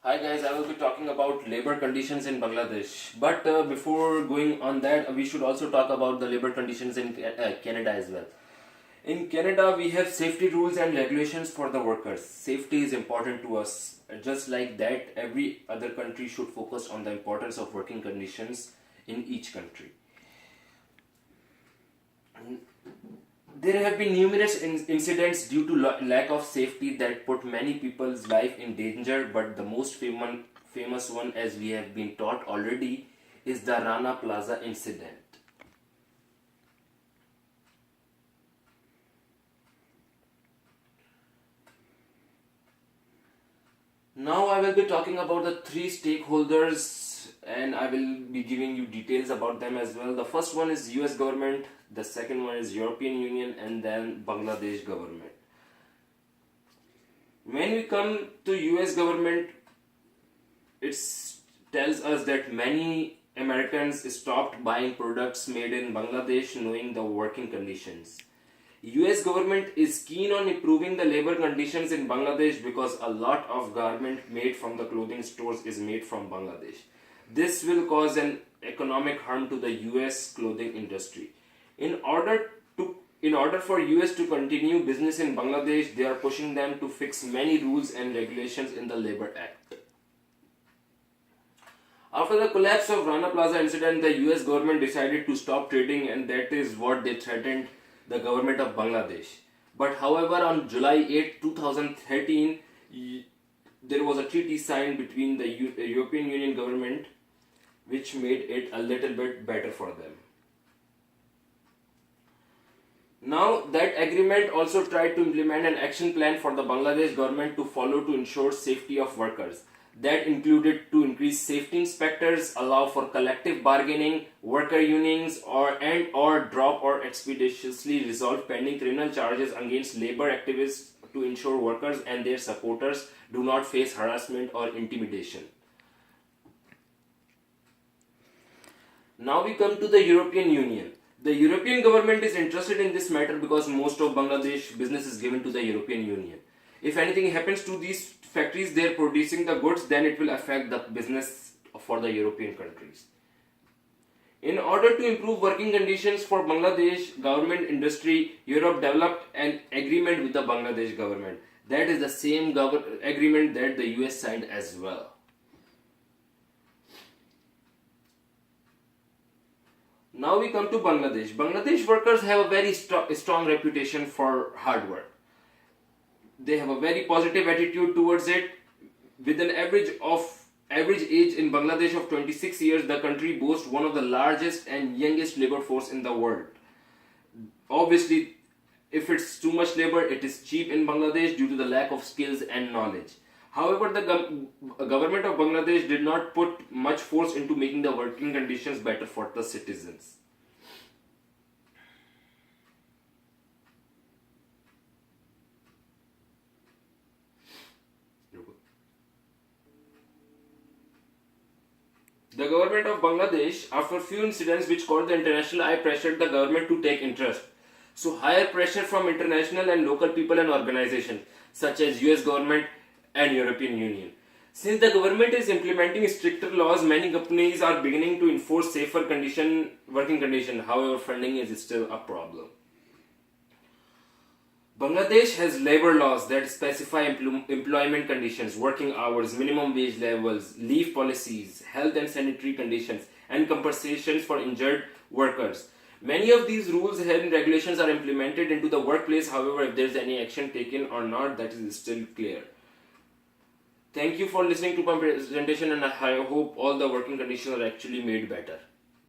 Hi guys, I will be talking about labor conditions in Bangladesh. But before going on that, we should also talk about the labor conditions in Canada as well. In Canada, we have safety rules and regulations for the workers. Safety is important to us. Just like that, every other country should focus on the importance of working conditions in each country. There have been numerous incidents due to lack of safety that put many people's life in danger, but the most famous one, as we have been taught already, is the Rana Plaza incident. Now I will be talking about the three stakeholders and I will be giving you details about them as well. The first one is US government, the second one is European Union, and then Bangladesh government. When we come to US government, it tells us that many Americans stopped buying products made in Bangladesh knowing the working conditions. US government is keen on improving the labor conditions in Bangladesh because a lot of garment made from the clothing stores is made from Bangladesh. This will cause an economic harm to the US clothing industry. In order for US to continue business in Bangladesh, they are pushing them to fix many rules and regulations in the Labor Act. After the collapse of Rana Plaza incident, the US government decided to stop trading, and that is what they threatened the government of Bangladesh. But however, on July 8, 2013, there was a treaty signed between the European Union government which made it a little bit better for them. Now, that agreement also tried to implement an action plan for the Bangladesh government to follow to ensure safety of workers. That included to increase safety inspectors, allow for collective bargaining, worker unions, or drop or expeditiously resolve pending criminal charges against labor activists to ensure workers and their supporters do not face harassment or intimidation. Now we come to the European Union. The European government is interested in this matter because most of Bangladesh business is given to the European Union. If anything happens to these factories, they are producing the goods, then it will affect the business for the European countries. In order to improve working conditions for Bangladesh government industry, Europe developed an agreement with the Bangladesh government. That is the same agreement that the US signed as well. Now we come to Bangladesh. Bangladesh workers have a very strong reputation for hard work. They have a very positive attitude towards it. With an average age in Bangladesh of 26 years, the country boasts one of the largest and youngest labor force in the world. Obviously, if it's too much labor, it is cheap in Bangladesh due to the lack of skills and knowledge. However, the government of Bangladesh did not put much force into making the working conditions better for the citizens. The government of Bangladesh, after few incidents which caught the international eye, pressured the government to take interest. So higher pressure from international and local people and organizations such as US government and European Union. Since the government is implementing stricter laws, many companies are beginning to enforce safer working conditions. However, funding is still a problem. Bangladesh has labor laws that specify employment conditions, working hours, minimum wage levels, leave policies, health and sanitary conditions, and compensations for injured workers. Many of these rules and regulations are implemented into the workplace. However, if there is any action taken or not, that is still clear. Thank you for listening to my presentation, and I hope all the working conditions are actually made better.